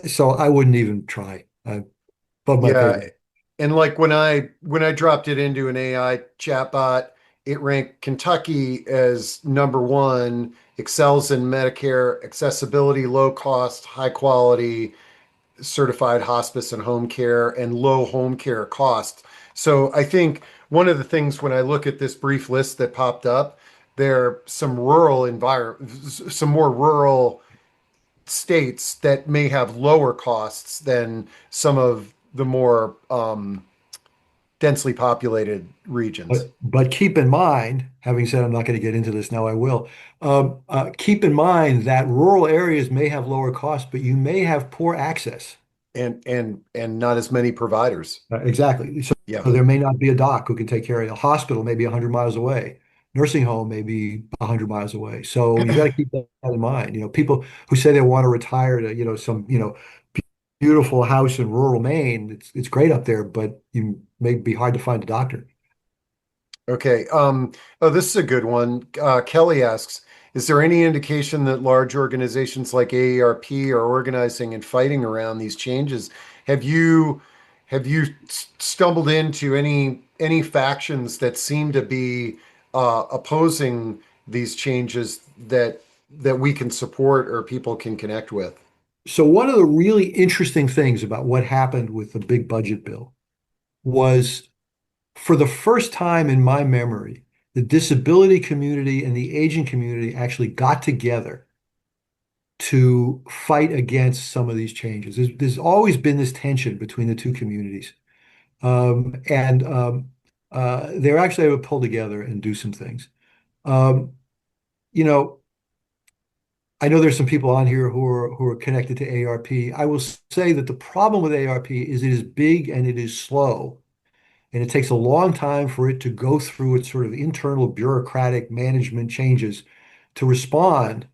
so I wouldn't even try. Above my pay Yeah, grade. and like when I dropped it into an AI chatbot, it ranked Kentucky as number one, excels in Medicare accessibility, low cost, high quality, certified hospice and home care, and low home care costs. So I think one of the things when I look at this brief list that popped up, there are some more rural states that may have lower costs than some of the more densely populated regions. But keep in mind, having said I'm not going to get into this now, I will. Keep in mind that rural areas may have lower costs, but you may have poor access. And not as many providers. Exactly. Yeah. So there may not be a doc who can take care of you. A hospital may be 100 miles away. Nursing home may be 100 miles away. So you got to keep that in mind. People who say they want to retire to, some, beautiful house in rural Maine, it's great up there, but you may be hard to find a doctor. Okay. Oh, this is a good one. Kelly asks, is there any indication that large organizations like AARP are organizing and fighting around these changes? Have you stumbled into any factions that seem to be opposing these changes that we can support or people can connect with? So one of the really interesting things about what happened with the big budget bill was for the first time in my memory, the disability community and the aging community actually got together to fight against some of these changes. There's always been this tension between the two communities. And they're actually able to pull together and do some things. Um, you know, I know there's some people on here who are connected to ARP. I will say that the problem with ARP is it is big and it is slow, and it takes a long time for it to go through its sort of internal bureaucratic management changes to respond,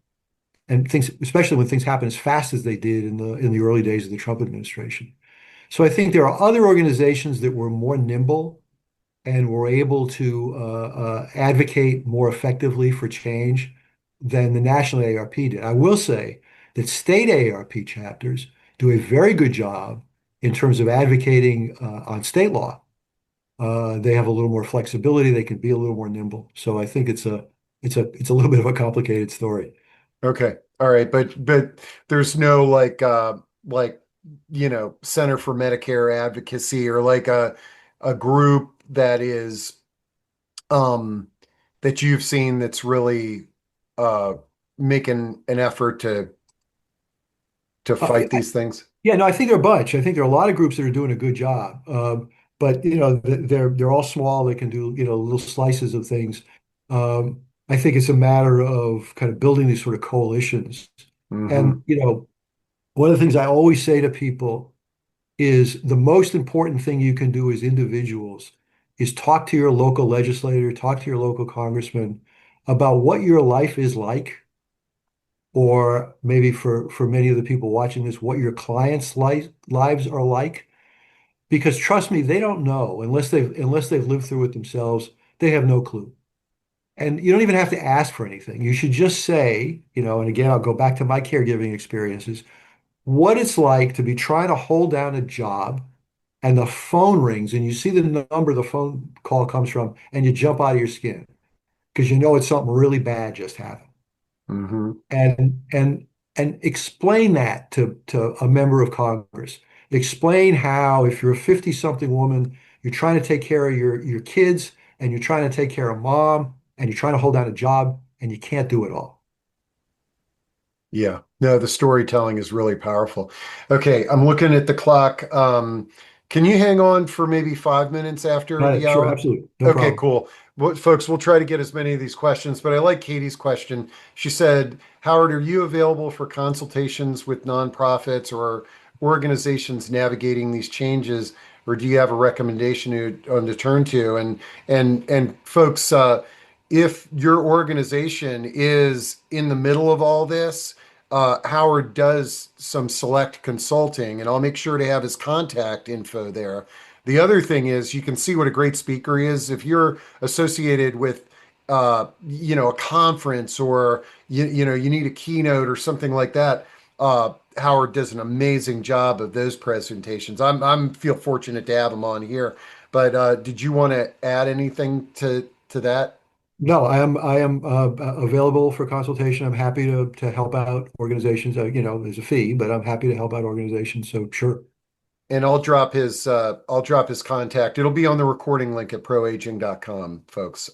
and things, especially when things happen as fast as they did in the early days of the Trump administration. So I think there are other organizations that were more nimble and were able to advocate more effectively for change than the national ARP did. I will say that state ARP chapters do a very good job in terms of advocating on state law. They have a little more flexibility. They can be a little more nimble. So I think it's a little bit of a complicated story. Okay. All right. But there's no like Center for Medicare Advocacy or like a group that is um that you've seen that's really uh making an effort to Uh, fight these things. Yeah, no, I think there are a bunch. I think there are a lot of groups that are doing a good job. But they're all small. They can do, little slices of things. I think it's a matter of kind of building these sort of coalitions. Hmm. And, one of the things I always say to people is the most important thing you can do as individuals is talk to your local legislator, talk to your local congressman about what your life is like, or maybe for many of the people watching this, what your clients' lives are like. Because trust me, they don't know unless they've lived through it themselves. They have no clue. And you don't even have to ask for anything. You should just say, and again, I'll go back to my caregiving experiences, what it's like to be trying to hold down a job and the phone rings and you see the number the phone call comes from and you jump out of your skin because you know it's something really bad just happened. Hmm. And explain that to a member of Congress. Explain how if you're a 50 something woman, you're trying to take care of your kids and you're trying to take care of mom and you're trying to hold down a job and you can't do it all. Yeah. No, the storytelling is really powerful. Okay, I'm looking at the clock. Can you hang on for maybe 5 minutes after the Sure, hour? absolutely. No Okay, problem. cool. Well, folks, we'll try to get as many of these questions, but I like Katie's question. She said, Howard, are you available for consultations with nonprofits or organizations navigating these changes, or do you have a recommendation to turn to? And folks, if your organization is in the middle of all this, Howard does some select consulting, and I'll make sure to have his contact info there. The other thing is, you can see what a great speaker he is. If you're associated with, a conference, or you need a keynote or something like that, Howard does an amazing job of those presentations. I'm feel fortunate to have him on here. But did you want to add anything to that? No, I am available for consultation. I'm happy to help out organizations. There's a fee, but I'm happy to help out organizations. So sure. And I'll drop his contact. It'll be on the recording link at proaging.com, folks.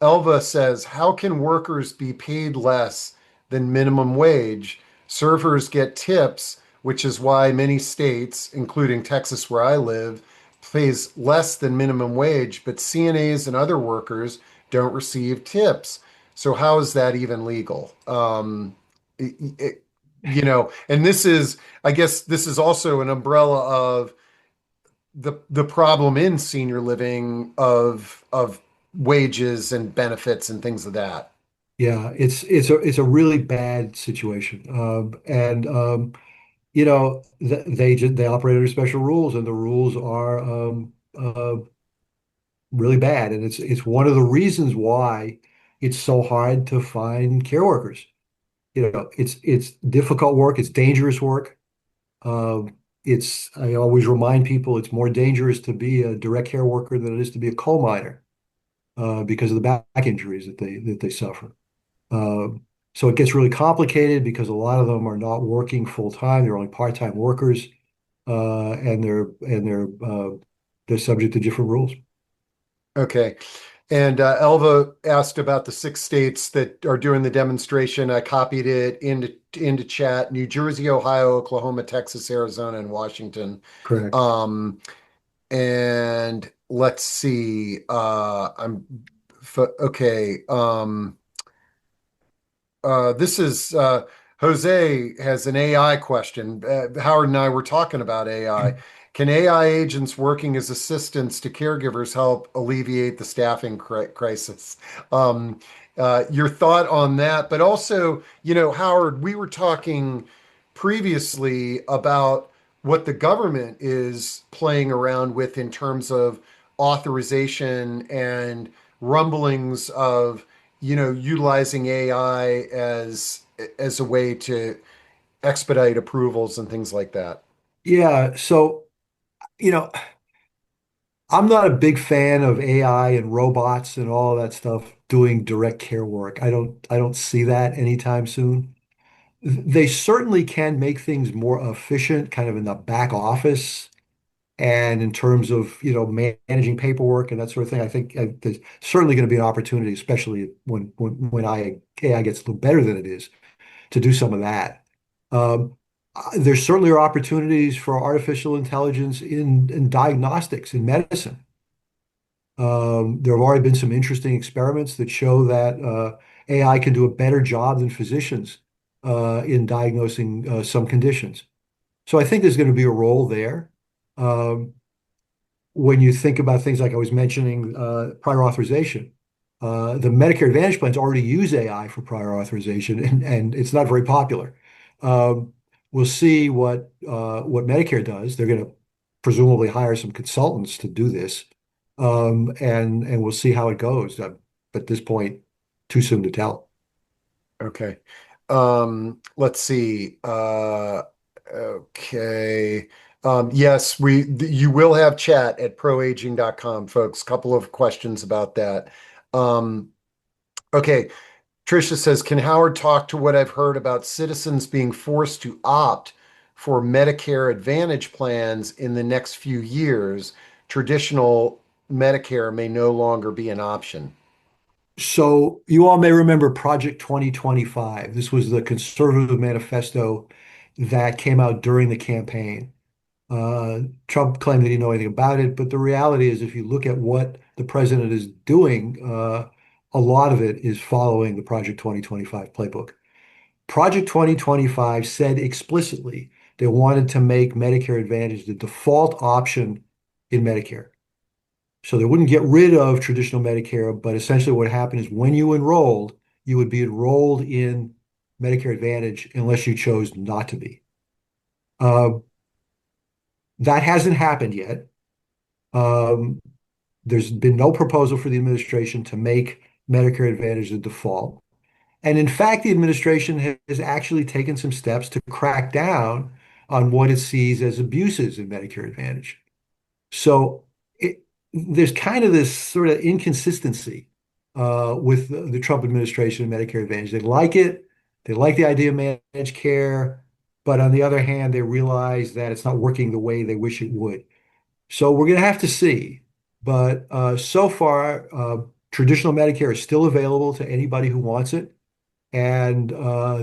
Elva says, how can workers be paid less than minimum wage? Servers get tips, which is why many states, including Texas where I live, pays less than minimum wage, but CNAs and other workers don't receive tips. So how is that even legal? It- it- and this is, I guess this is also an umbrella of the problem in senior living of wages and benefits and things of that. Yeah, it's a really bad situation. And they operate under special rules, and the rules are really bad. And it's one of the reasons why it's so hard to find care workers. It's difficult work, it's dangerous work. I always remind people it's more dangerous to be a direct care worker than it is to be a coal miner because of the back injuries that they suffer. So it gets really complicated because a lot of them are not working full time; they're only part-time workers, and they're subject to different rules. Okay. And Elva asked about the 6 states that are doing the demonstration. I copied it into chat: New Jersey, Ohio, Oklahoma, Texas, Arizona, and Washington. Correct. Um, and let's see. Okay. This is Jose has an AI question. Howard and I were talking about AI. Can AI agents working as assistants to caregivers help alleviate the staffing crisis? Um, your thought on that, but also, Howard, we were talking previously about what the government is playing around with in terms of authorization and rumblings of utilizing AI as a way to expedite approvals and things like that. Yeah, so you know, I'm not a big fan of AI and robots and all that stuff doing direct care work. I don't see that anytime soon. They certainly can make things more efficient, kind of in the back office and in terms of, managing paperwork and that sort of thing. I think there's certainly going to be an opportunity, especially when AI gets a little better than it is, to do some of that. Um, there certainly are opportunities for artificial intelligence in diagnostics in medicine. There have already been some interesting experiments that show that AI can do a better job than physicians in diagnosing some conditions. So I think there's going to be a role there. Um, when you think about things like I was mentioning, prior authorization, the Medicare Advantage plans already use AI for prior authorization, and it's not very popular. Um, we'll see what Medicare does. They're going to presumably hire some consultants to do this, and we'll see how it goes. But at this point, too soon to tell. Okay. Let's see. Okay. Yes, you will have chat at proaging.com, folks. Couple of questions about that. Um, okay. Tricia says, can Howard talk to what I've heard about citizens being forced to opt for Medicare Advantage plans in the next few years? Traditional Medicare may no longer be an option. So you all may remember Project 2025. This was the conservative manifesto that came out during the campaign. Trump claimed that he didn't know anything about it, but the reality is, if you look at what the president is doing, a lot of it is following the Project 2025 playbook. Project 2025 said explicitly they wanted to make Medicare Advantage the default option in Medicare. So they wouldn't get rid of traditional Medicare, but essentially what happened is when you enrolled, you would be enrolled in Medicare Advantage unless you chose not to be. Uh, that hasn't happened yet. Um, there's been no proposal for the administration to make Medicare Advantage the default. And in fact, the administration has actually taken some steps to crack down on what it sees as abuses in Medicare Advantage. So there's kind of this sort of inconsistency with the Trump administration and Medicare Advantage. They like it, they like the idea of managed care, but on the other hand, they realize that it's not working the way they wish it would. So we're going to have to see. But so far, traditional Medicare is still available to anybody who wants it. And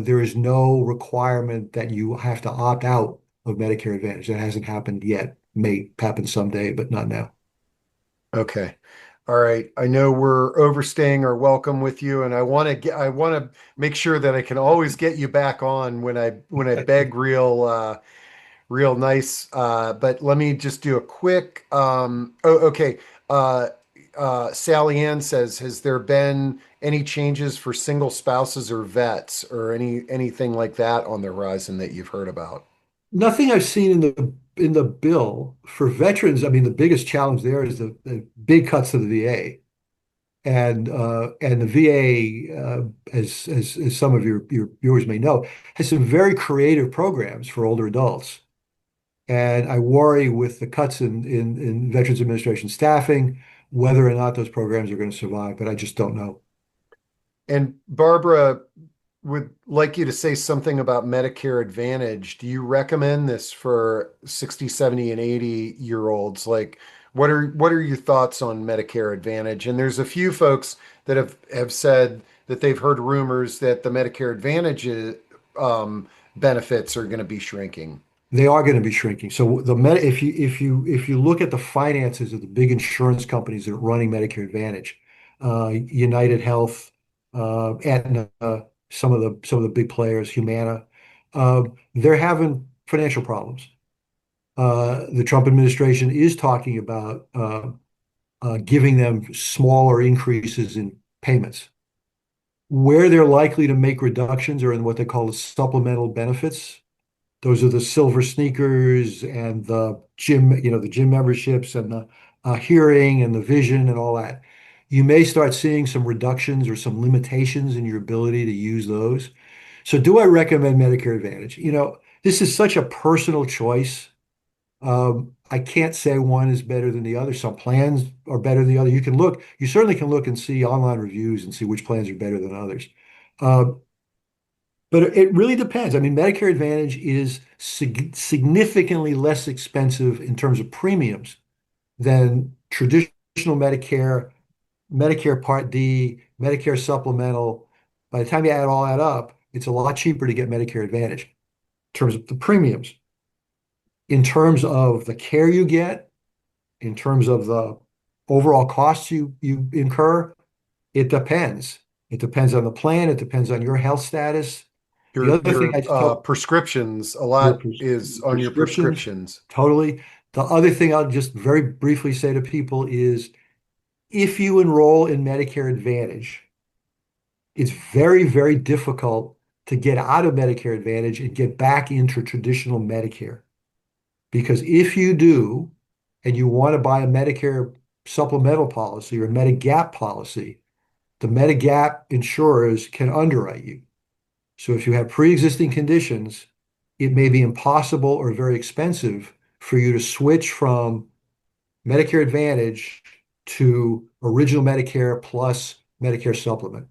there is no requirement that you have to opt out of Medicare Advantage. That hasn't happened yet. May happen someday, but not now. Okay. All right. I know we're overstaying our welcome with you, and I want to make sure that I can always get you back on when I beg real nice. But let me just do a quick okay. Uh Sally Ann says, has there been any changes for single spouses or vets or anything like that on the horizon that you've heard about? Nothing I've seen in the bill for veterans. I mean, the biggest challenge there is the big cuts to the VA. And the VA, as some of your viewers may know, has some very creative programs for older adults. And I worry with the cuts in Veterans Administration staffing, whether or not those programs are going to survive, but I just don't know. And Barbara would like you to say something about Medicare Advantage. Do you recommend this for 60, 70, and 80-year olds? Like, what are your thoughts on Medicare Advantage? And there's a few folks that have said that they've heard rumors that the Medicare Advantage benefits are going to be shrinking. They are going to be shrinking. So if you look at the finances of the big insurance companies that are running Medicare Advantage, United Health, Aetna, some of the big players, Humana, they're having financial problems. The Trump administration is talking about giving them smaller increases in payments. Where they're likely to make reductions are in what they call the supplemental benefits. Those are the silver sneakers and the gym, the gym memberships and the hearing and the vision and all that. You may start seeing some reductions or some limitations in your ability to use those. So do I recommend Medicare Advantage? This is such a personal choice. I can't say one is better than the other. Some plans are better than the other. You certainly can look and see online reviews and see which plans are better than others. Uh, but it really depends. I mean, Medicare Advantage is significantly less expensive in terms of premiums than traditional Medicare, Medicare Part D, Medicare Supplemental. By the time you add all that up, it's a lot cheaper to get Medicare Advantage in terms of the premiums. In terms of the care you get, in terms of the overall costs you incur, it depends. It depends on the plan. It depends on your health status. The other thing Your I just told prescriptions, a your, lot pres- is your on your prescriptions, prescriptions. totally. The other thing I'll just very briefly say to people is if you enroll in Medicare Advantage, it's very, very difficult to get out of Medicare Advantage and get back into traditional Medicare. Because if you do, and you want to buy a Medicare supplemental policy or a Medigap policy, the Medigap insurers can underwrite you. So if you have pre-existing conditions, it may be impossible or very expensive for you to switch from Medicare Advantage to original Medicare plus Medicare supplement.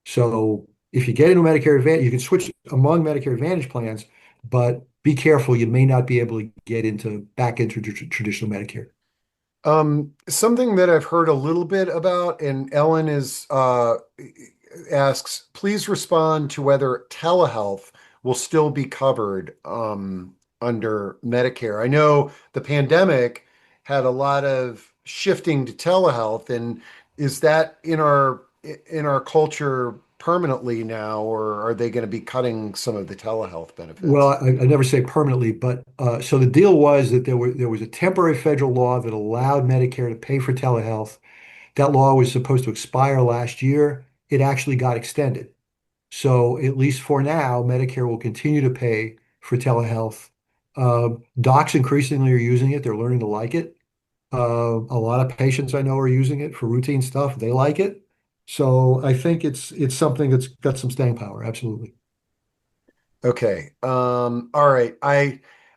So if you get into Medicare Advantage, you can switch among Medicare Advantage plans, but be careful, you may not be able to get into back into traditional Medicare. Something that I've heard a little bit about, and Ellen is asks, please respond to whether telehealth will still be covered under Medicare. I know the pandemic had a lot of shifting to telehealth, and is that in our culture permanently now, or are they going to be cutting some of the telehealth Well, benefits? I never say permanently, but so the deal was that there was a temporary federal law that allowed Medicare to pay for telehealth. That law was supposed to expire last year. It actually got extended. So at least for now, Medicare will continue to pay for telehealth. Docs increasingly are using it. They're learning to like it. A lot of patients I know are using it for routine stuff. They like it. So I think it's something that's got some staying power. Absolutely. Okay. All right.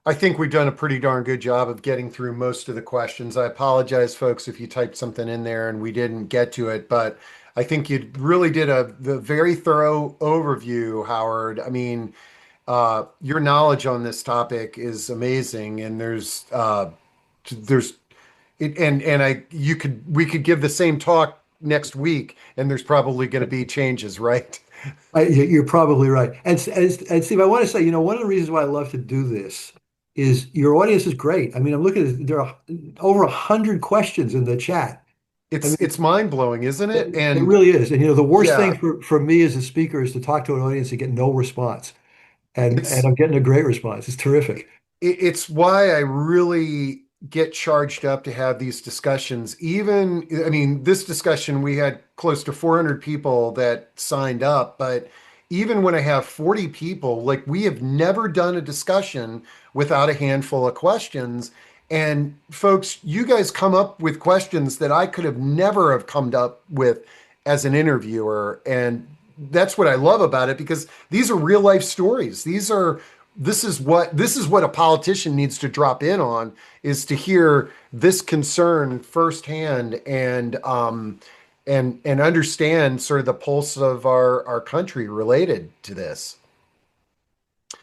I think we've done a pretty darn good job of getting through most of the questions. I apologize, folks, if you typed something in there and we didn't get to it, but I think you really did the very thorough overview, Howard. I mean, your knowledge on this topic is amazing, and there's it, and I you could we could give the same talk next week, and there's probably going to be changes, right? You're probably right. And Steve, I want to say, one of the reasons why I love to do this is your audience is great. I mean, I'm looking at there are over 100 questions in the chat. I mean, It's mind blowing, isn't it? it And really is. And the worst thing yeah, for me as a speaker is to talk to an audience and get no response. And it's I'm getting a great response. It's terrific. it's why I really get charged up to have these discussions. Even, I mean, this discussion, we had close to 400 people that signed up, but even when I have 40 people, like we have never done a discussion without a handful of questions. And folks, you guys come up with questions that I could have never have come up with as an interviewer. And that's what I love about it because these are real life stories. This is what a politician needs to drop in on is to hear this concern firsthand and understand sort of the pulse of our country related to this.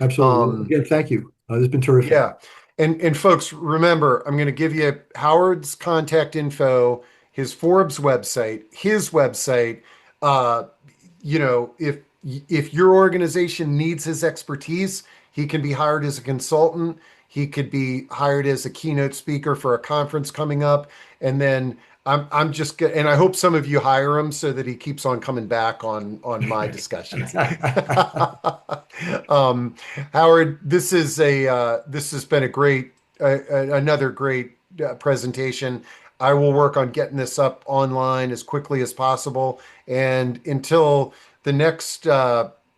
Absolutely. Well, Um, again, thank you. This has been terrific. yeah. And folks, remember, I'm going to give you Howard's contact info, his Forbes website, his website. Uh, if your organization needs his expertise, he can be hired as a consultant. He could be hired as a keynote speaker for a conference coming up. And then I'm just and I hope some of you hire him so that he keeps on coming back on my discussions. um, Howard, this has been a great another great presentation. I will work on getting this up online as quickly as possible. And until the next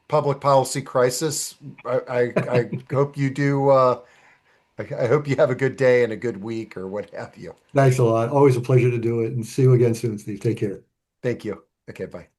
public policy crisis, I hope you do. I hope you have a good day and a good week or what have you. Thanks a lot. Always a pleasure to do it. And see you again soon, Steve. Take care. Thank you. Okay, bye.